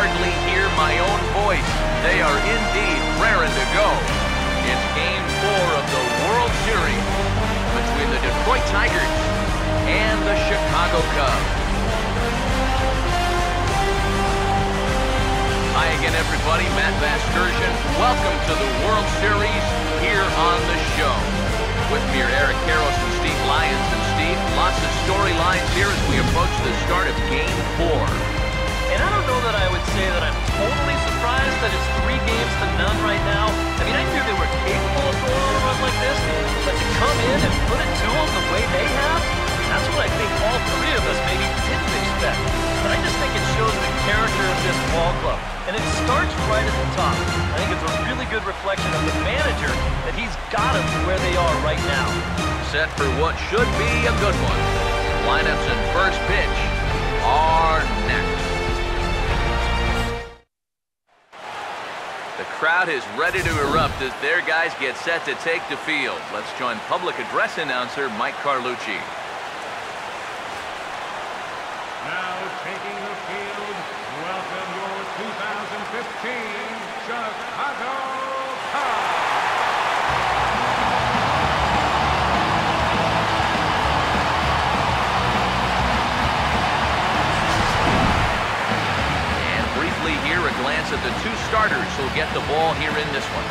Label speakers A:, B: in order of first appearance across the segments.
A: hardly hear my own voice. They are indeed raring to go. It's Game 4 of the World Series between the Detroit Tigers and the Chicago Cubs. Hi again, everybody. Matt Vasgersian. Welcome to the World Series here on the show. With me are Eric Karros and Steve Lyons. And Steve, lots of storylines here as we approach the start of Game 4.
B: And I don't know that I would say that I'm totally surprised that it's 3 games to none right now. I mean, I knew they were capable of going on a run like this, but to come in and put it to them the way they have, that's what I think all 3 of us maybe didn't expect. But I just think it shows the character of this ball club. And it starts right at the top. I think it's a really good reflection of the manager that he's got them where they are right now.
A: Set for what should be a good one. Lineups and first pitch are next. The crowd is ready to erupt as their guys get set to take the field. Let's join public address announcer Mike Carlucci.
C: Now taking the field, welcome your 2015 Chicago Cubs.
A: And briefly here, a glance at the 2 starters who'll get the ball here in this one.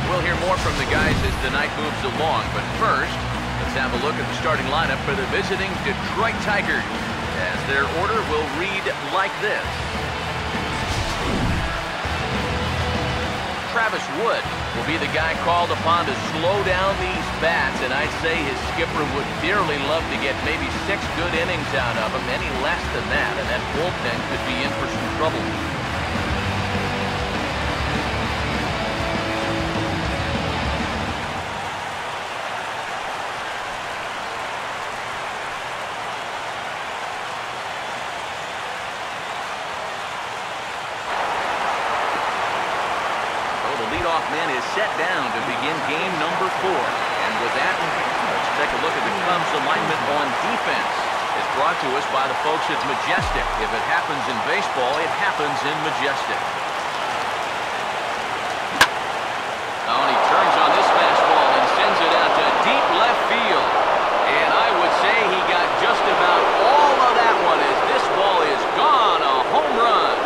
A: We'll hear more from the guys as the night moves along, but first, let's have a look at the starting lineup for the visiting Detroit Tigers, as their order will read like this. Travis Wood will be the guy called upon to slow down these bats, and I'd say his skipper would dearly love to get maybe 6 good innings out of him. Any less than that, and that bullpen could be in for some trouble. Man is set down to begin game number 4. And with that, let's take a look at the Cubs' alignment on defense. It's brought to us by the folks at Majestic. If it happens in baseball, it happens in Majestic. Oh, and he turns on this fastball and sends it out to deep left field. And I would say he got just about all of that one as this ball is gone. A home run.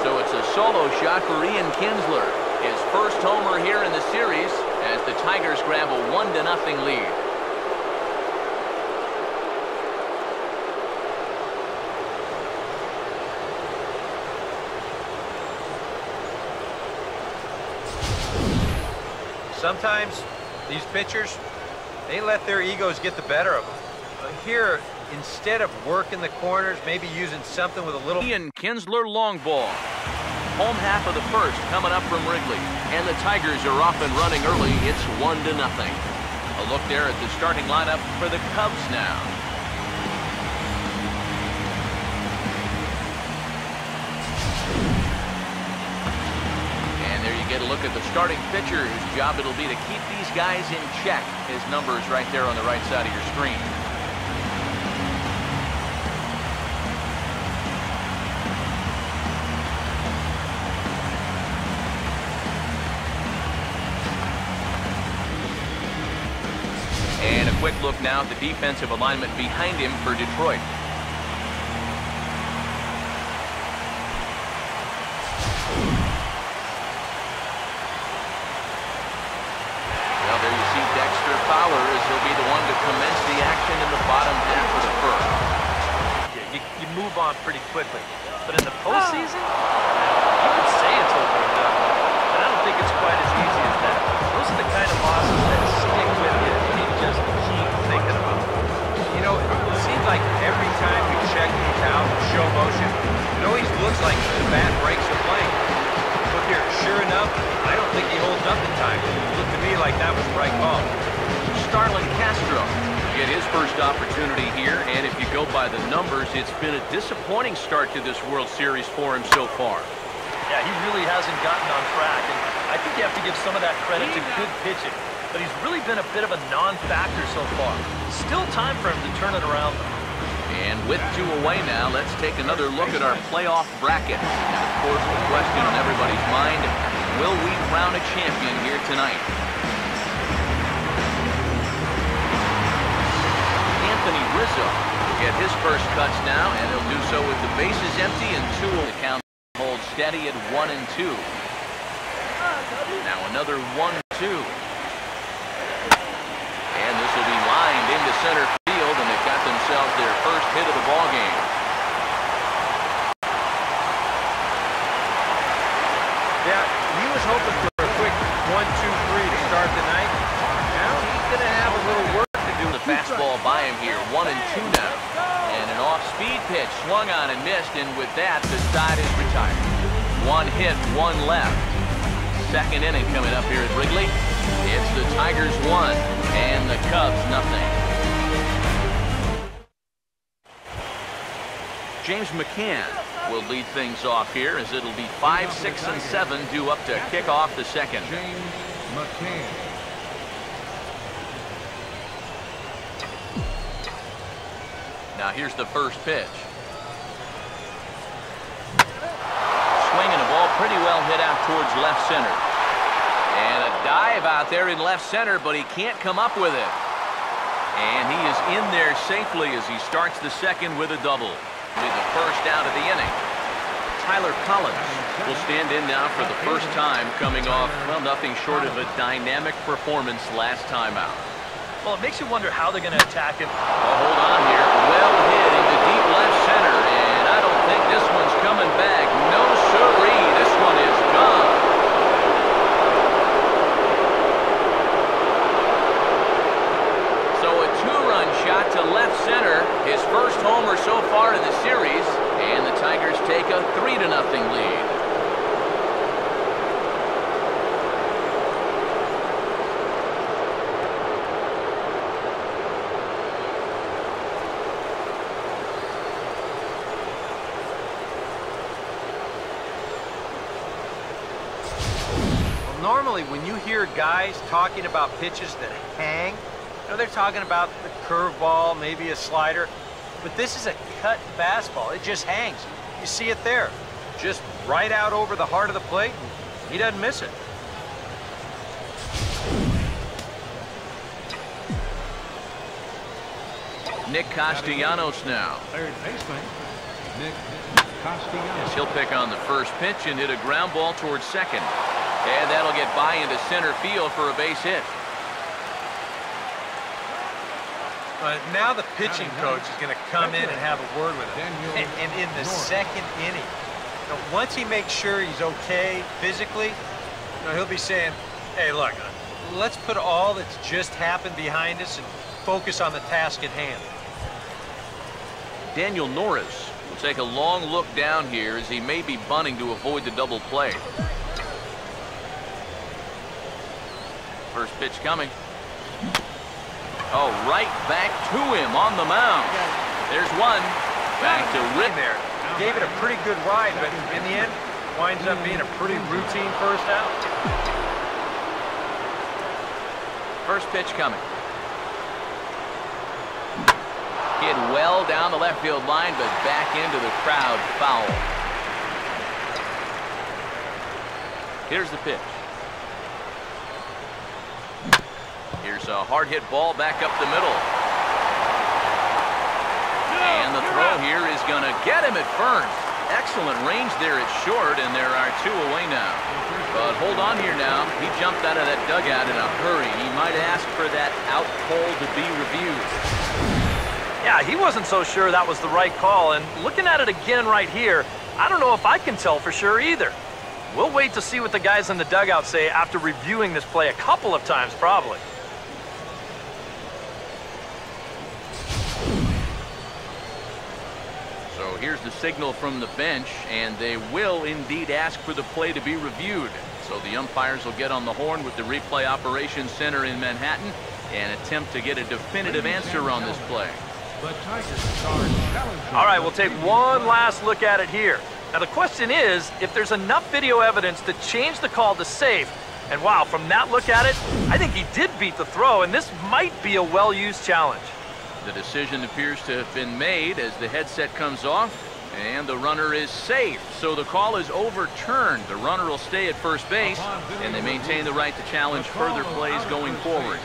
A: So it's a solo shot for Ian Kinsler. His first homer here in the series as the Tigers grab a 1-0 lead.
D: Sometimes these pitchers, they let their egos get the better of them. But here, instead of working the corners, maybe using something with a little...
A: Ian Kinsler long ball. Home half of the first coming up from Wrigley. And the Tigers are off and running early. It's 1-0. A look there at the starting lineup for the Cubs now. And there you get a look at the starting pitcher whose job it'll be to keep these guys in check. His number is right there on the right side of your screen. And a quick look now at the defensive alignment behind him for Detroit. Well, there you see Dexter Fowler as he'll be the one to commence the action in the bottom half of the first.
B: You move on pretty quickly. But in the postseason, you could say it's over and done with. And I don't think it's quite as easy as that. Those are the kind of losses that stick with you and you just keep thinking about.
D: You know, it seems like every time we check these out in show motion, it always looks like the bat breaks a plane. Look here, sure enough, I don't think he holds up in time. It looked to me like that was the right call.
A: Starlin Castro get his first opportunity here, and if you go by the numbers, it's been a disappointing start to this World Series for him so far.
B: Yeah, he really hasn't gotten on track, and I think you have to give some of that credit to good pitching. But he's really been a bit of a non-factor so far. Still time for him to turn it around, though.
A: And with 2 away now, let's take another look at our playoff bracket. And of course, the question on everybody's mind, will we crown a champion here tonight? Anthony Rizzo will get his first cuts now, and he'll do so with the bases empty and 2. The count holds steady at 1 and 2. Now another 1-2. And this will be lined into center field, and they've got themselves their first hit of the ball game.
D: Yeah, he was hoping for a quick 1-2-3 to start the night. Now he's going to have a little work to do.
A: The fastball by him here, 1 and 2 now. And an off-speed pitch swung on and missed, and with that, the side is retired. 1 hit, 1 left. Second inning coming up here at Wrigley. It's the Tigers 1 and the Cubs nothing. James McCann will lead things off here as it'll be 5, 6, and 7 due up to kick off the second.
C: James McCann.
A: Now here's the first pitch. Swinging a ball pretty well hit out towards left center. And a dive out there in left center, but he can't come up with it. And he is in there safely as he starts the second with a double. With the first out of the inning. Tyler Collins will stand in now for the first time, coming off, well, nothing short of a dynamic performance last time out.
B: Well, it makes you wonder how they're going to attack him.
A: Well, hold on here. Well hit into deep left center, and I don't think this one's coming back. No siree. This one is gone. So a 2-run shot to left center. His first homer so far in the series, and the Tigers take a 3-0 lead.
D: Normally, when you hear guys talking about pitches that hang, you know, they're talking about the curveball, maybe a slider, but this is a cut fastball. It just hangs. You see it there. Just right out over the heart of the plate, and he doesn't miss it.
A: Nick Castellanos now.
C: Third baseman, Nick Castellanos.
A: As he'll pick on the first pitch and hit a ground ball towards second. And that'll get by into center field for a base hit.
D: Now the pitching coach is going to come in and have a word with him. And in the second inning, you know, once he makes sure he's okay physically, you know, he'll be saying, hey, look, let's put all that's just happened behind us and focus on the task at hand.
A: Daniel Norris will take a long look down here as he may be bunting to avoid the double play. First pitch coming. Oh, right back to him on the mound. There's one. Back to Rick
D: there. Gave it a pretty good ride, but in the end, winds up being a pretty routine first out.
A: First pitch coming. Hit well down the left field line, but back into the crowd, foul. Here's the pitch. Here's a hard hit ball back up the middle. And the throw here is going to get him at first. Excellent range there at short, and there are 2 away now. But hold on here now. He jumped out of that dugout in a hurry. He might ask for that out call to be reviewed.
B: Yeah, he wasn't so sure that was the right call, and looking at it again right here, I don't know if I can tell for sure either. We'll wait to see what the guys in the dugout say after reviewing this play a couple of times, probably.
A: So here's the signal from the bench, and they will indeed ask for the play to be reviewed. So the umpires will get on the horn with the replay operations center in Manhattan and attempt to get a definitive answer on this play.
C: The Tigers are challenging.
B: All right, we'll take one last look at it here. Now the question is, if there's enough video evidence to change the call to safe, and wow, from that look at it, I think he did beat the throw, and this might be a well-used challenge.
A: The decision appears to have been made as the headset comes off, and the runner is safe. So the call is overturned. The runner will stay at first base, and they maintain the right to challenge further plays going forward.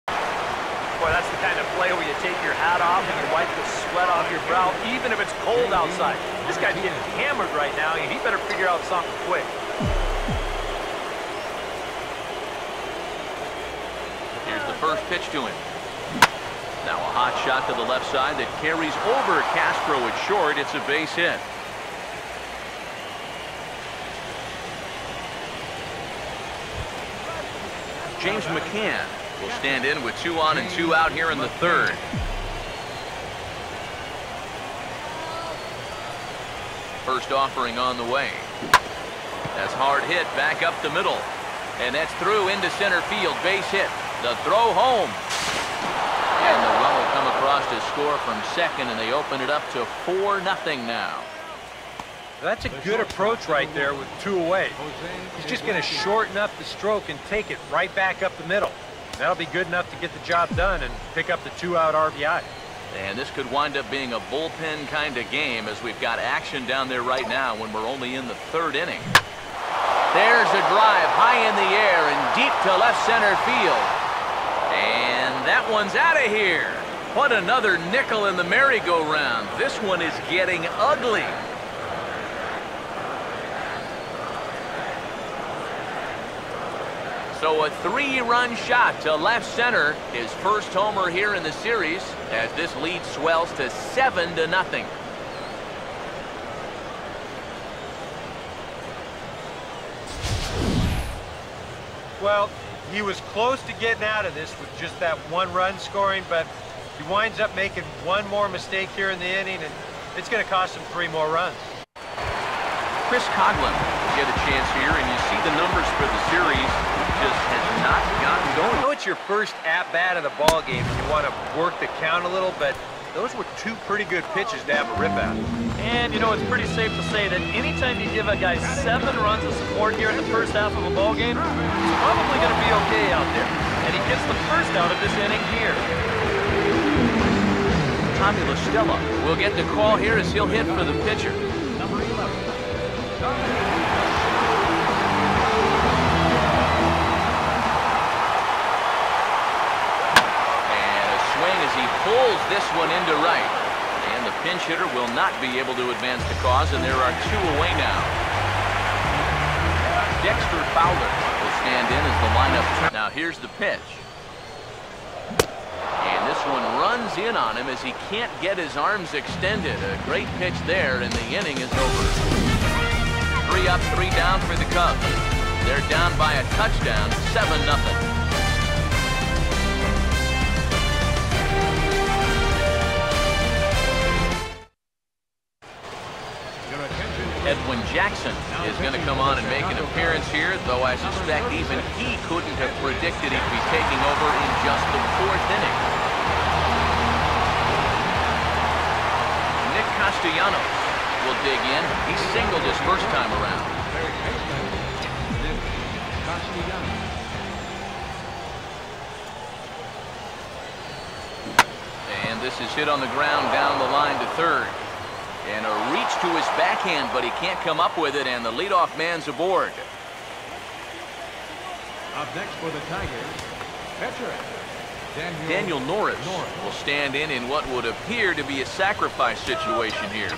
B: Boy, that's the kind of play where you take your hat off and you wipe the sweat off your brow, even if it's cold outside. This guy's getting hammered right now, and he better figure out something quick.
A: Here's the first pitch to him. Now a hot shot to the left side that carries over Castro at short. It's a base hit. James McCann will stand in with 2 on and 2 out here in the third. First offering on the way. That's hard hit back up the middle. And that's through into center field. Base hit. The throw home. And the run will come across to score from second, and they open it up to 4-0 now.
D: That's a good approach right there with 2 away. He's just going to shorten up the stroke and take it right back up the middle. That'll be good enough to get the job done and pick up the 2-out RBI.
A: And this could wind up being a bullpen kind of game, as we've got action down there right now when we're only in the 3rd inning. There's a drive high in the air and deep to left center field. And that one's out of here. What another nickel in the merry-go-round. This one is getting ugly. So a 3-run shot to left center. His first homer here in the series as this lead swells to 7-0.
D: Well, he was close to getting out of this with just that 1-run scoring, but he winds up making one more mistake here in the inning, and it's going to cost him 3 more runs.
A: Chris Coughlin will get a chance here, and you see the numbers for the series just has not gotten going.
D: I know it's your first at-bat of the ball game, and you want to work the count a little, but those were 2 pretty good pitches to have a rip at.
B: And, you know, it's pretty safe to say that anytime you give a guy 7 runs of support here in the first half of a ball game, he's probably going to be okay out there. And he gets the first out of this inning here.
A: Tommy La Stella will get the call here as he'll hit for the pitcher.
C: Number 11.
A: As he pulls this one into right, and the pinch hitter will not be able to advance the cause, and there are 2 away now. Dexter Fowler will stand in as the lineup. Now here's the pitch, and this one runs in on him as he can't get his arms extended. A great pitch there, and the inning is over. 3 up, 3 down for the Cubs. They're down by a touchdown, 7-0. Edwin Jackson is going to come on and make an appearance here, though I suspect even he couldn't have predicted he'd be taking over in just the 4th inning. Nick Castellanos will dig in. He singled his first time around. And this is hit on the ground down the line to third. And a reach to his backhand, but he can't come up with it, and the leadoff man's aboard.
C: Up next for the Tigers, pitcher
A: Daniel Norris will stand in what would appear to be a sacrifice situation here.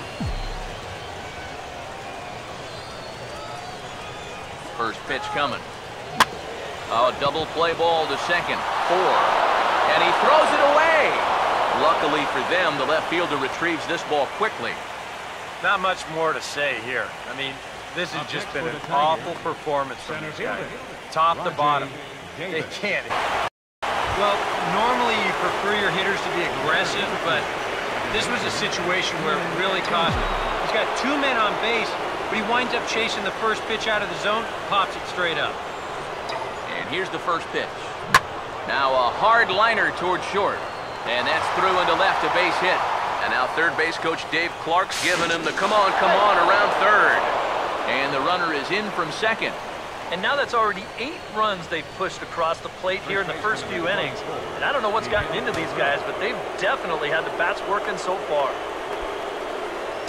A: First pitch coming. Oh, double play ball to second. 4. And he throws it away. Luckily for them, the left fielder retrieves this ball quickly.
D: Not much more to say here. I mean, this has just been an awful performance from these guys. Top to bottom. They can't. Well, normally you prefer your hitters to be aggressive, but this was a situation where it really cost him. He's got 2 men on base, but he winds up chasing the first pitch out of the zone, pops it straight up.
A: And here's the first pitch. Now a hard liner toward short. And that's through into left, a base hit. And now third base coach Dave Clark's giving him the come on around third. And the runner is in from second.
B: And now that's already 8 runs they've pushed across the plate here in the first few innings. And I don't know what's gotten into these guys, but they've definitely had the bats working so far.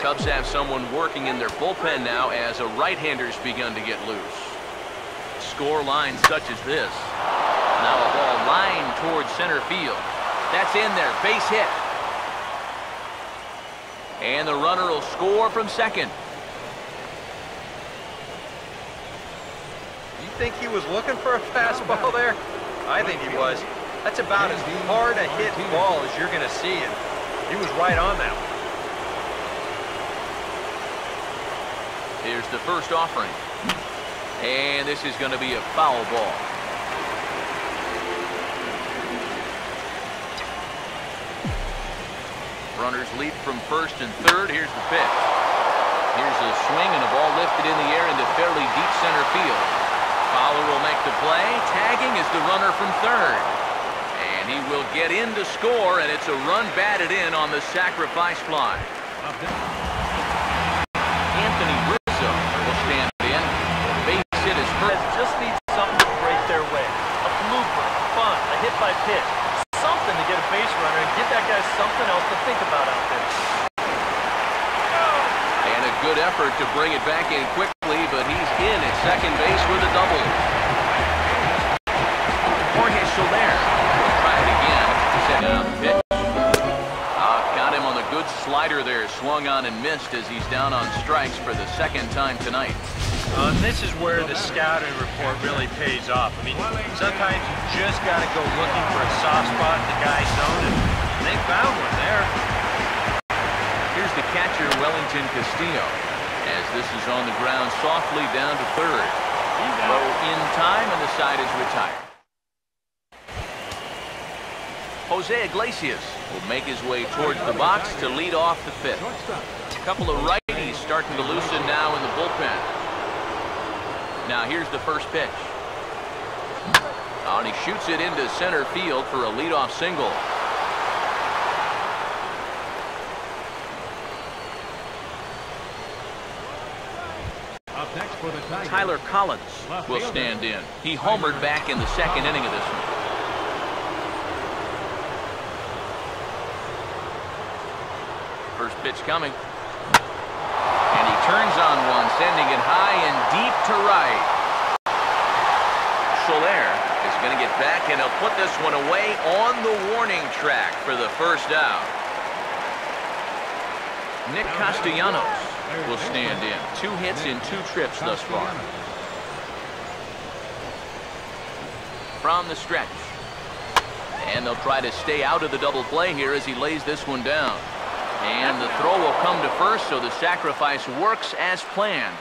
A: Cubs have someone working in their bullpen now as a right-hander's begun to get loose. Score lines such as this. Now a ball lined towards center field. That's in there, base hit. And the runner will score from second.
D: You think he was looking for a fastball there? I think he was. That's about as hard a hit ball as you're going to see, and he was right on that one.
A: Here's the first offering. And this is going to be a foul ball. Runners leap from first and third. Here's the pitch. Here's a swing and a ball lifted in the air into fairly deep center field. Fowler will make the play. Tagging is the runner from third. And he will get in to score, and it's a run batted in on the sacrifice fly. Anthony Rizzo will stand in. Base hit is first.
B: Just needs something to break their way. A blooper, a bunt, a hit by pitch. Something to get a base runner and give that guy something else to think about out there.
A: And a good effort to bring it back in quickly, but he's in at second base with a double. Jorge Soler will try it again. Set down the pitch. Got him on the good slider there. Swung on and missed as he's down on strikes for the second time tonight.
D: This is where the scouting report really pays off. I mean, sometimes you just got to go looking for a soft spot in the guy's zone, and they found one there.
A: Here's the catcher, Wellington Castillo, as this is on the ground softly down to third. Throw in time, and the side is retired. Jose Iglesias will make his way towards the box to lead off the fifth. A couple of righties starting to loosen now in the bullpen. Now here's the first pitch. And he shoots it into center field for a leadoff single.
C: Up next for the Tigers,
A: Tyler Collins will stand in. He homered back in the second inning of this one. First pitch coming. And he turns on one, sending it high and deep to right. Soler is going to get back, and he'll put this one away on the warning track for the first out. Nick Castellanos will stand in. 2 hits in 2 trips thus far. From the stretch. And they'll try to stay out of the double play here as he lays this one down. And the throw will come to first, so the sacrifice works as planned.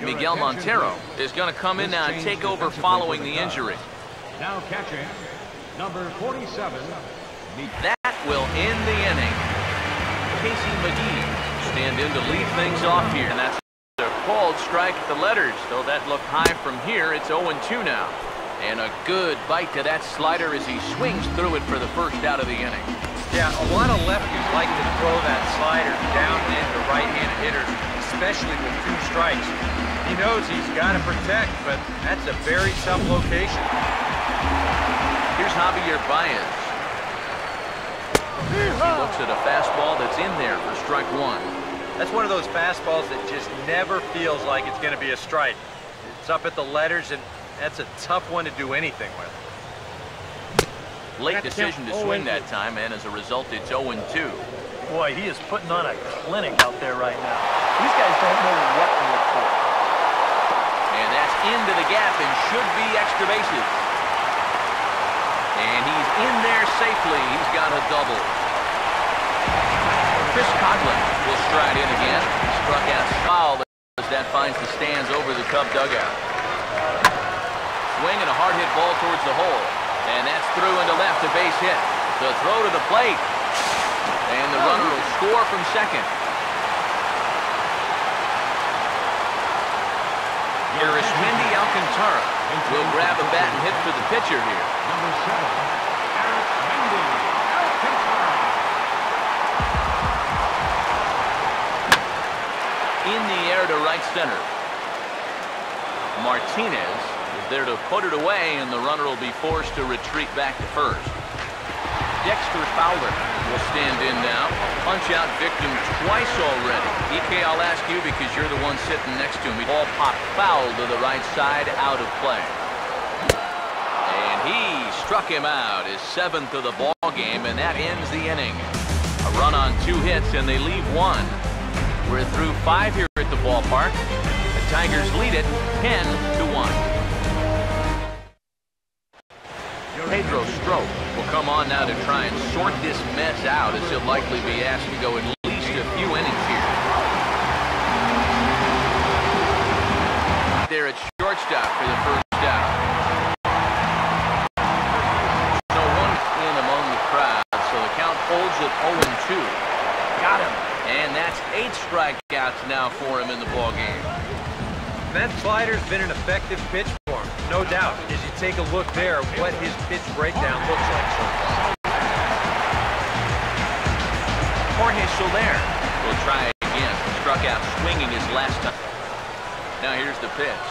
A: Miguel Montero is going to come in now and take over following the injury.
C: now catching number 47.
A: That will end the inning. Casey McGee stand in to lead things off here, and that's a called strike at the letters. Though that looked high from here, it's 0-2 now. And a good bite to that slider as he swings through it for the first out of the inning.
D: Yeah, a lot of lefties like to throw that slider down into right-handed hitters, especially with 2 strikes. He knows he's got to protect, but that's a very tough location.
A: Here's Javier Baez. He looks at a fastball that's in there for strike 1.
D: That's one of those fastballs that just never feels like it's going to be a strike. It's up at the letters, and that's a tough one to do anything with.
A: Late decision to swing that time, and as a result, it's 0-2.
B: Boy, he is putting on a clinic out there right now. These guys don't know what to look for.
A: And that's into the gap and should be extra bases. And he's in there safely. He's got a double. Chris Coghlan will stride in again. Struck out foul as that finds the stands over the Cub dugout. Swing and a hard hit ball towards the hole. And that's through into left, a base hit. The throw to the plate. And the runner will score from second. Arismendi Alcantara will grab a bat and hit for the pitcher here.
C: Number 7, Arismendi Alcantara.
A: In the air to right center. Martinez is there to put it away, and the runner will be forced to retreat back to first. Dexter Fowler will stand in now. Punch-out victim twice already. EK, I'll ask you because you're the one sitting next to me. Ball popped foul to the right side, out of play. And he struck him out, his 7th of the ball game, and that ends the inning. A run on 2 hits, and they leave 1. We're through 5 here at the ballpark. The Tigers lead it 10-1. Pedro Strop will come on now to try and sort this mess out, as he'll likely be asked to go at least a few innings here. There at shortstop for the first out. No one in among the crowd, so the count holds at 0-2. Got him. And that's 8 strikeouts now for him in the ballgame.
D: That slider's been an effective pitch for him, no doubt. As you take a look there, what his pitch breakdown looks like so far.
A: Jorge Soler will try again. Struck out swinging his last time. Now here's the pitch.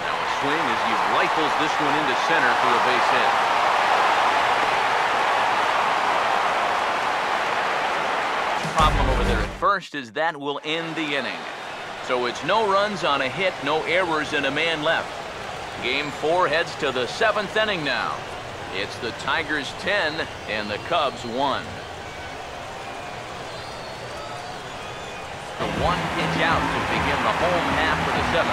A: Now a swing as he rifles this one into center for a base hit. Problem over there at first is that will end the inning. So it's no runs on a hit, no errors, and a man left. Game 4 heads to the 7th inning now. It's the Tigers 10 and the Cubs 1. The 1 pitch out to begin the home half of the 7th.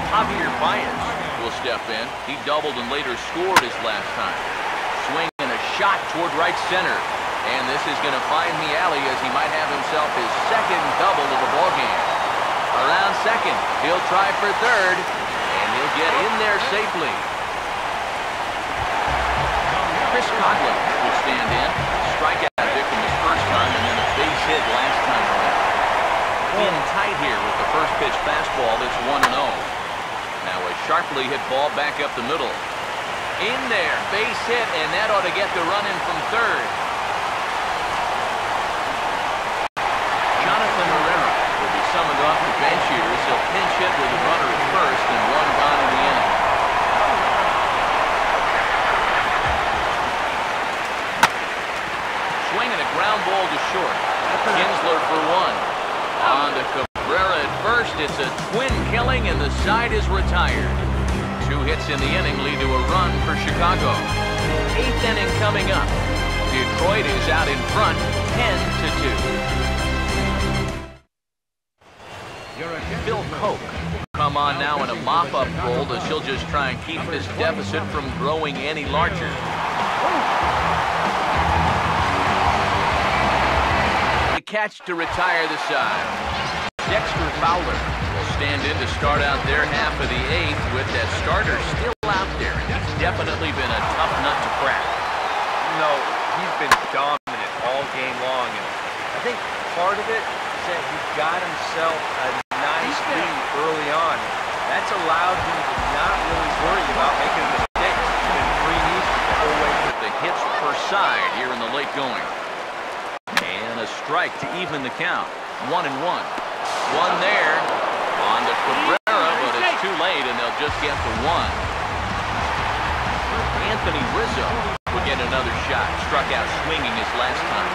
A: Javier Baez will step in. He doubled and later scored his last time. Swing and a shot toward right center. And this is going to find the alley as he might have himself his 2nd double of the ballgame. Around second, he'll try for third, and he'll get in there safely. Chris Coghlan will stand in. Strikeout victim his first time, and then a base hit last time around. In tight here with the first pitch fastball that's 1-0. Now a sharply hit ball back up the middle. In there, base hit, and that ought to get the run in from third. Summoned off the bench here, so pinch hit with the runner at first and 1 gone in the inning. Swinging a ground ball to short. Kinsler for 1. On to Cabrera at first. It's a twin killing and the side is retired. 2 hits in the inning lead to a run for Chicago. 8th inning coming up. Detroit is out in front 10-2. Phil Koch will come on now in a mop-up role as he'll just try and keep this deficit from growing any larger. The catch to retire the side. Dexter Fowler will stand in to start out their half of the 8th with that starter still out there. He's definitely been a tough nut to crack.
D: No, he's been dominant all game long, and I think part of it is that he got himself a nice lead early on. That's allowed him to not really worry about making mistakes. He's been free knees the whole way.
A: The hits per side here in the late going. And a strike to even the count. 1-1. 1 there. On to Cabrera, but it's too late, and they'll just get the 1. Anthony Rizzo will get another shot. Struck out swinging his last time.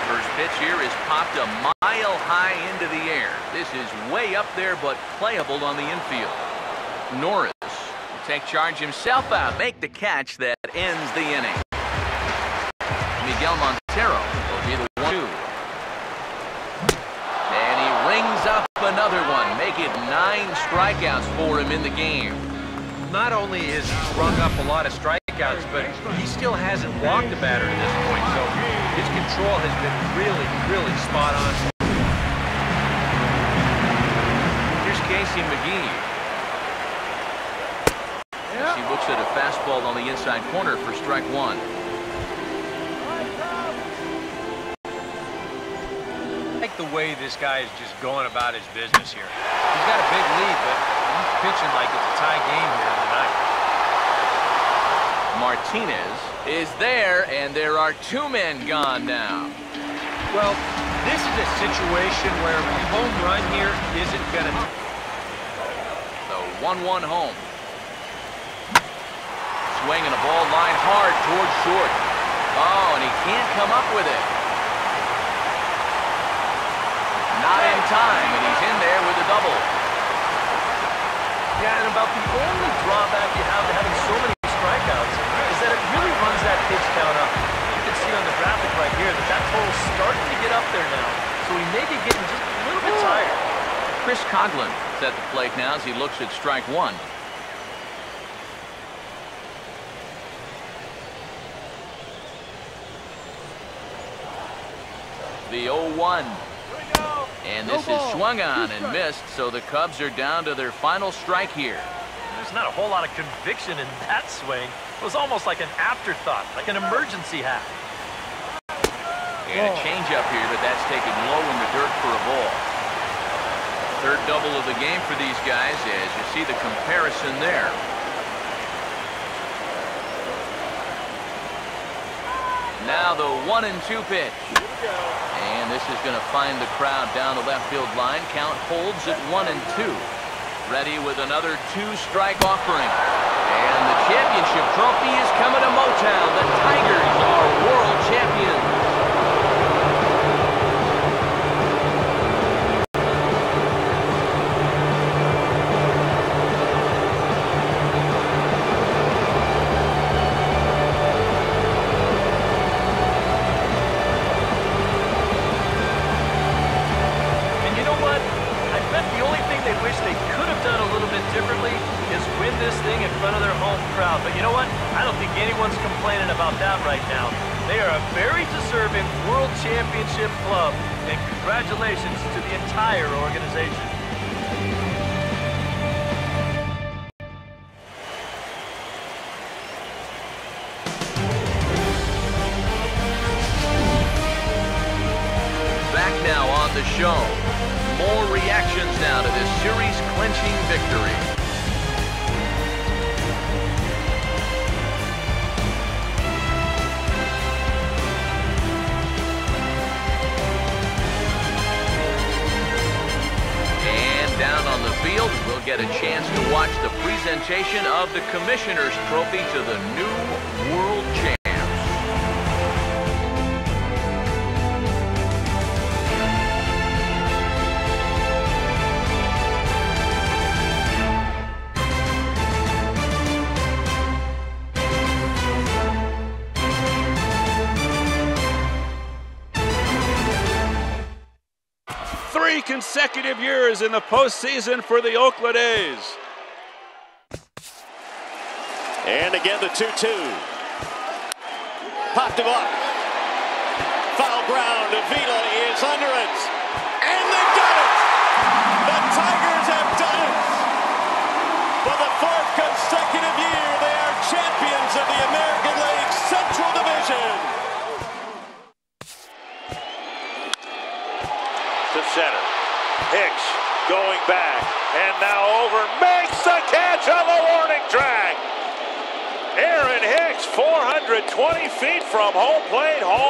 A: First pitch here is popped a mile high into the air. This is way up there, but playable on the infield. Norris will take charge himself out, make the catch that ends the inning. Miguel Montero will be the 1-2. And he rings up another one, make it 9 strikeouts for him in the game.
D: Not only has he rung up a lot of strikeouts, but he still hasn't walked a batter at this point, so his control has been really, really spot on.
A: Here's Casey McGee. He looks at a fastball on the inside corner for strike 1.
D: I like the the way this guy is just going about his business here. He's got a big lead, but he's pitching like it's a tie game here in the ninth.
A: Martinez is there, and there are 2 men gone now.
D: Well, this is a situation where a home run here isn't going to...
A: The 1-1 home. Swinging a ball line hard towards short. Oh, and he can't come up with it. Not in time, and he's in there with a double.
B: Yeah, and about the only drawback you have to having so many strikeouts is that it really runs that pitch count up. You can see on the graphic right here that total's starting to get up there now, so he may be getting just a little bit tired.
A: Chris Coughlin is at the plate now as he looks at strike 1. The 0-1. And this is swung on and missed, so the Cubs are down to their final strike here.
B: There's not a whole lot of conviction in that swing. It was almost like an afterthought, like an emergency hack.
A: And a changeup here, but that's taken low in the dirt for a ball. Third double of the game for these guys as you see the comparison there. Now the 1-2 pitch. And this is going to find the crowd down the left field line. Count holds at 1-2. Ready with another 2-strike offering. And the championship trophy is coming to Motown. The Tigers are world champions.
B: But you know what? I don't think anyone's complaining about that right now. They are a very deserving World Championship club, and congratulations to the entire organization.
A: Back now on the show. More reactions now to this series-clinching victory. Down on the field, we'll get a chance to watch the presentation of the Commissioner's Trophy to the new World Champs.
E: 3 consecutive years in the postseason for the Oakland A's.
F: And again the 2-2. Popped him up. Foul ground. Avila is under it. And they've done it! The Tigers have done it! For the 4th consecutive year, they are champions of the American League Central Division. To center. Hicks going back. And now over. Makes the catch on the warning track. Aaron Hicks, 420 feet from home plate. Home.